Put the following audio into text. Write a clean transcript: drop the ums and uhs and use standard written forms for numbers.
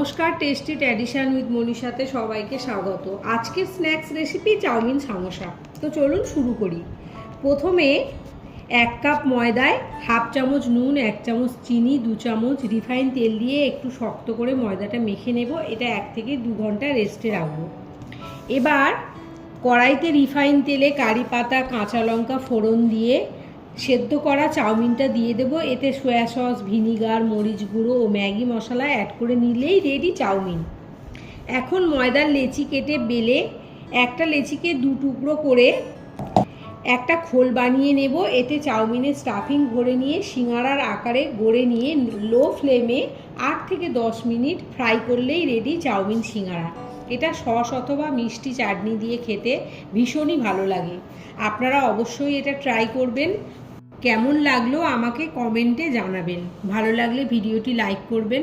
নমস্কার, tasty tradition with মনীষাতে সবাইকে স্বাগত। আজকের স্ন্যাক্স রেসিপি চাউমিন সামোসা। তো চলুন শুরু করি। প্রথমে 1 কাপ ময়দায় হাফ চামচ নুন, 1 চামচ চিনি, 2 চামচ রিফাইন তেল দিয়ে একটু শক্ত করে ময়দাটা মেখে নেব। এটা 1 থেকে 2 ঘন্টা রেস্টে রাখবো। এবার কড়াইতে রিফাইন তেলে কারি পাতা, কাঁচা লঙ্কা ফোড়ন দিয়ে সেদ্ধ করা চাউমিনটা দিয়ে দেবো। এতে সয়া সস, ভিনিগার, মরিচ গুঁড়ো ও ম্যাগি মশলা অ্যাড করে নিলেই রেডি চাউমিন। এখন ময়দার লেচি কেটে বেলে একটা লেচিকে 2 টুকরো করে একটা খোল বানিয়ে নেব। এতে চাউমিনের স্টাফিং ভরে নিয়ে সিঙ্গারার আকারে গড়ে নিয়ে লো ফ্লেমে 8 থেকে 10 মিনিট ফ্রাই করলেই রেডি চাউমিন সিঙ্গারা। এটা সস অথবা মিষ্টি চাটনি দিয়ে খেতে ভীষণই ভালো লাগে। আপনারা অবশ্যই এটা ট্রাই করবেন। কেমন লাগলো আমাকে কমেন্টে জানাবেন। ভালো লাগলে ভিডিওটি লাইক করবেন।